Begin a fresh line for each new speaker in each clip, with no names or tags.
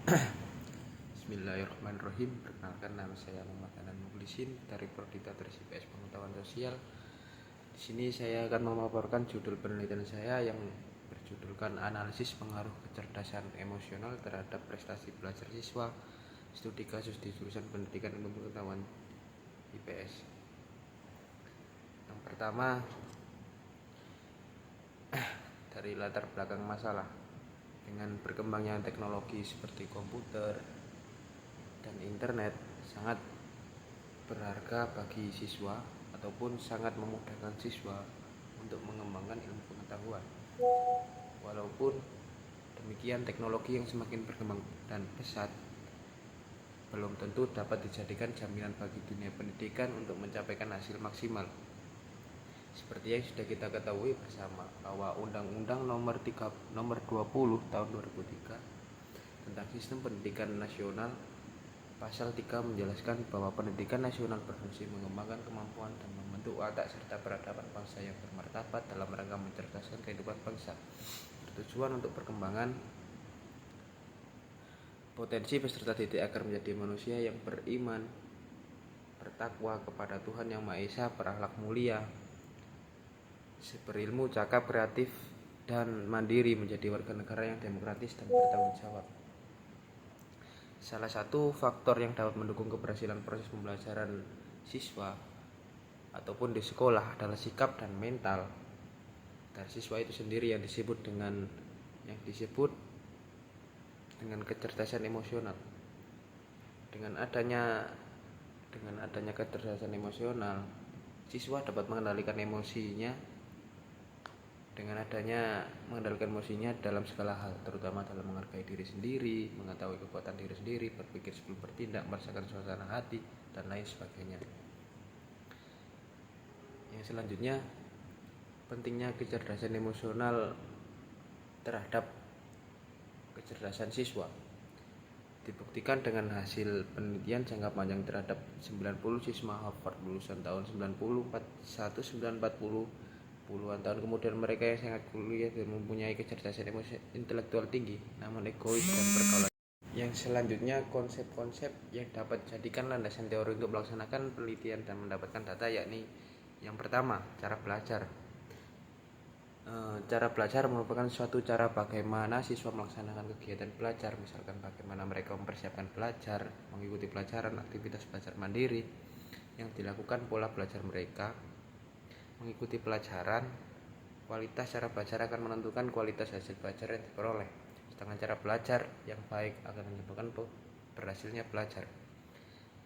Bismillahirrahmanirrahim. Perkenalkan, nama saya Muhammad Anan Mukhlisin dari Prodi Tadris IPS Pengetahuan Sosial. Di sini saya akan memaparkan judul penelitian saya yang berjudulkan Analisis Pengaruh Kecerdasan Emosional terhadap Prestasi Belajar Siswa, Studi Kasus di Jurusan Pendidikan Ilmu Pengetahuan IPS. Yang pertama, dari latar belakang masalah. Dengan berkembangnya teknologi seperti komputer dan internet sangat berharga bagi siswa ataupun sangat memudahkan siswa untuk mengembangkan ilmu pengetahuan. Walaupun demikian, teknologi yang semakin berkembang dan pesat belum tentu dapat dijadikan jaminan bagi dunia pendidikan untuk mencapaikan hasil maksimal. Seperti yang sudah kita ketahui bersama bahwa Undang-Undang Nomor 20 Tahun 2003 tentang Sistem Pendidikan Nasional Pasal 3 menjelaskan bahwa pendidikan nasional berfungsi mengembangkan kemampuan dan membentuk watak serta peradaban bangsa yang bermartabat dalam rangka mencerdaskan kehidupan bangsa, bertujuan untuk perkembangan potensi peserta didik agar menjadi manusia yang beriman, bertakwa kepada Tuhan Yang Maha Esa, berakhlak mulia, berilmu, cakap, kreatif, dan mandiri, menjadi warga negara yang demokratis dan bertanggung jawab. Salah satu faktor yang dapat mendukung keberhasilan proses pembelajaran siswa ataupun di sekolah adalah sikap dan mental dari siswa itu sendiri yang disebut dengan kecerdasan emosional. Dengan adanya kecerdasan emosional, siswa dapat mengendalikan emosinya dalam segala hal, terutama dalam menghargai diri sendiri, mengetahui kekuatan diri sendiri, berpikir sebelum bertindak, merasakan suasana hati, dan lain sebagainya. Yang selanjutnya, pentingnya kecerdasan emosional terhadap kecerdasan siswa dibuktikan dengan hasil penelitian jangka panjang terhadap 90 siswa Harvard lulusan tahun 1940 puluhan tahun kemudian. Mereka yang sangat kuliah dan mempunyai kecerdasan intelektual tinggi, namun egois dan pergaulan. Yang selanjutnya, konsep-konsep yang dapat jadikan landasan teori untuk melaksanakan penelitian dan mendapatkan data, yakni yang pertama, cara belajar. Cara belajar merupakan suatu cara bagaimana siswa melaksanakan kegiatan belajar, misalkan bagaimana mereka mempersiapkan belajar, mengikuti pelajaran, aktivitas belajar mandiri yang dilakukan, pola belajar mereka, mengikuti pelajaran. Kualitas cara belajar akan menentukan kualitas hasil belajar yang diperoleh, sedangkan cara belajar yang baik akan menyebabkan berhasilnya belajar.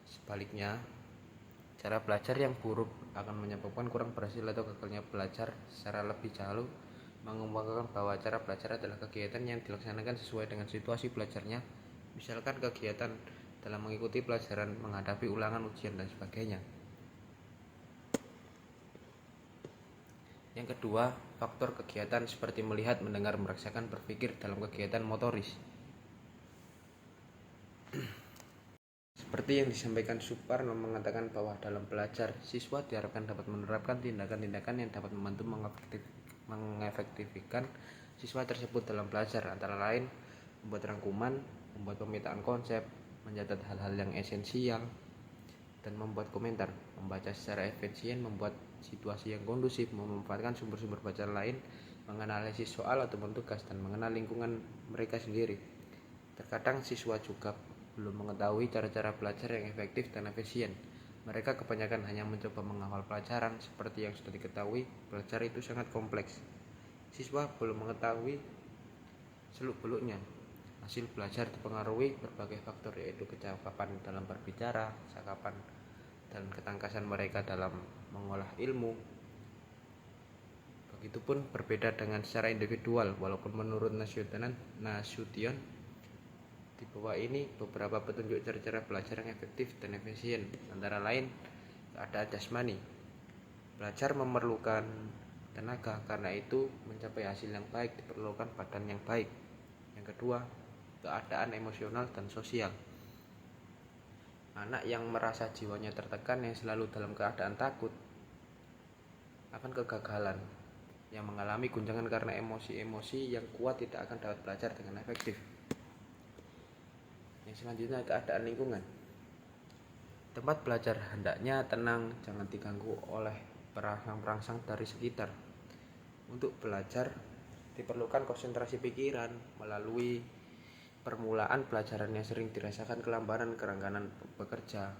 Sebaliknya, cara belajar yang buruk akan menyebabkan kurang berhasil atau gagalnya belajar. Secara lebih jauh, mengungkapkan bahwa cara belajar adalah kegiatan yang dilaksanakan sesuai dengan situasi belajarnya, misalkan kegiatan dalam mengikuti pelajaran, menghadapi ulangan, ujian, dan sebagainya. Yang kedua, faktor kegiatan seperti melihat, mendengar, merasakan, berpikir dalam kegiatan motoris. Seperti yang disampaikan Suparno mengatakan bahwa dalam belajar, siswa diharapkan dapat menerapkan tindakan-tindakan yang dapat membantu mengefektifkan siswa tersebut dalam belajar, antara lain membuat rangkuman, membuat pemetaan konsep, mencatat hal-hal yang esensial, dan membuat komentar, membaca secara efisien, membuat situasi yang kondusif, memanfaatkan sumber-sumber bacaan lain, menganalisis soal ataupun tugas, dan mengenal lingkungan mereka sendiri. Terkadang siswa juga belum mengetahui cara-cara belajar yang efektif dan efisien. Mereka kebanyakan hanya mencoba menghafal pelajaran. Seperti yang sudah diketahui, belajar itu sangat kompleks. Siswa belum mengetahui seluk-beluknya. Hasil belajar dipengaruhi berbagai faktor, yaitu kecakapan dalam berbicara, cakapan dan ketangkasan mereka dalam mengolah ilmu. Begitupun berbeda dengan secara individual, walaupun menurut Nasution di bawah ini beberapa petunjuk cara-cara belajar yang efektif dan efisien, antara lain keadaan jasmani. Belajar memerlukan tenaga, karena itu mencapai hasil yang baik diperlukan badan yang baik. Yang kedua, keadaan emosional dan sosial. Anak yang merasa jiwanya tertekan, yang selalu dalam keadaan takut akan kegagalan, yang mengalami guncangan karena emosi-emosi yang kuat, tidak akan dapat belajar dengan efektif. Yang selanjutnya, keadaan lingkungan. Tempat belajar hendaknya tenang, jangan diganggu oleh perangsang-perangsang dari sekitar. Untuk belajar diperlukan konsentrasi pikiran. Melalui permulaan pelajaran yang sering dirasakan kelambanan, kerengganan bekerja,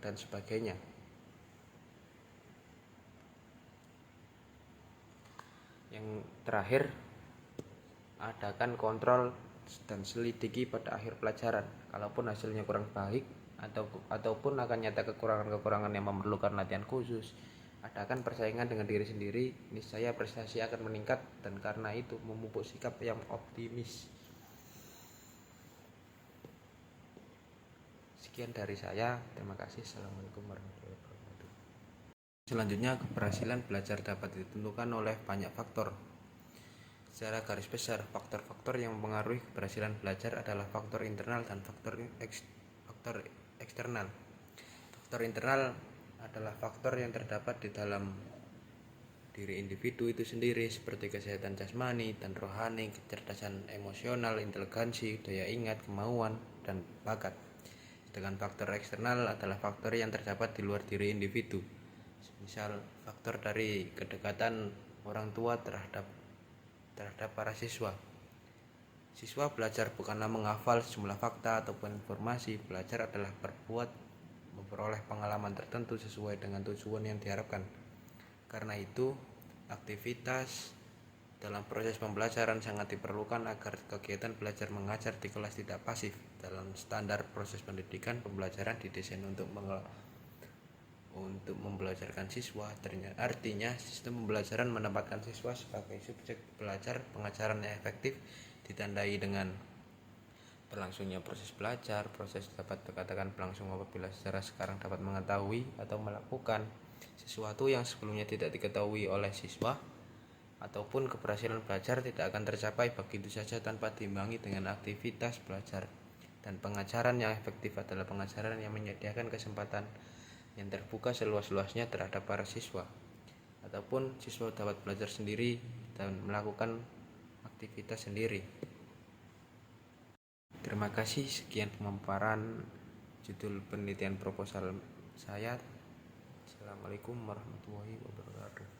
dan sebagainya. Yang terakhir, adakan kontrol dan selidiki pada akhir pelajaran. Kalaupun hasilnya kurang baik ataupun akan nyata kekurangan-kekurangan yang memerlukan latihan khusus, adakan persaingan dengan diri sendiri, niscaya prestasi akan meningkat, dan karena itu memupuk sikap yang optimis. Sekian dari saya, terima kasih. Assalamualaikum warahmatullahi wabarakatuh. Selanjutnya, keberhasilan belajar dapat ditentukan oleh banyak faktor. Secara garis besar, faktor-faktor yang mempengaruhi keberhasilan belajar adalah faktor internal dan faktor eksternal. Faktor internal adalah faktor yang terdapat di dalam diri individu itu sendiri, seperti kesehatan jasmani dan rohani, kecerdasan emosional, inteligensi, daya ingat, kemauan, dan bakat. Sedangkan faktor eksternal adalah faktor yang terdapat di luar diri individu. Misal, faktor dari kedekatan orang tua terhadap para siswa. Siswa belajar bukanlah menghafal sejumlah fakta ataupun informasi. Belajar adalah memperoleh pengalaman tertentu sesuai dengan tujuan yang diharapkan. Karena itu, aktivitas dalam proses pembelajaran sangat diperlukan agar kegiatan belajar mengajar di kelas tidak pasif. Dalam standar proses pendidikan, pembelajaran didesain untuk membelajarkan siswa. Artinya, sistem pembelajaran menempatkan siswa sebagai subjek belajar. Pengajaran yang efektif ditandai dengan berlangsungnya proses belajar. Proses dapat dikatakan berlangsung apabila secara sekarang dapat mengetahui atau melakukan sesuatu yang sebelumnya tidak diketahui oleh siswa, ataupun keberhasilan belajar tidak akan tercapai begitu saja tanpa diimbangi dengan aktivitas belajar. Dan pengajaran yang efektif adalah pengajaran yang menyediakan kesempatan yang terbuka seluas-luasnya terhadap para siswa, ataupun siswa dapat belajar sendiri dan melakukan aktivitas sendiri. Terima kasih. Sekian pemaparan judul penelitian proposal saya. Assalamualaikum warahmatullahi wabarakatuh.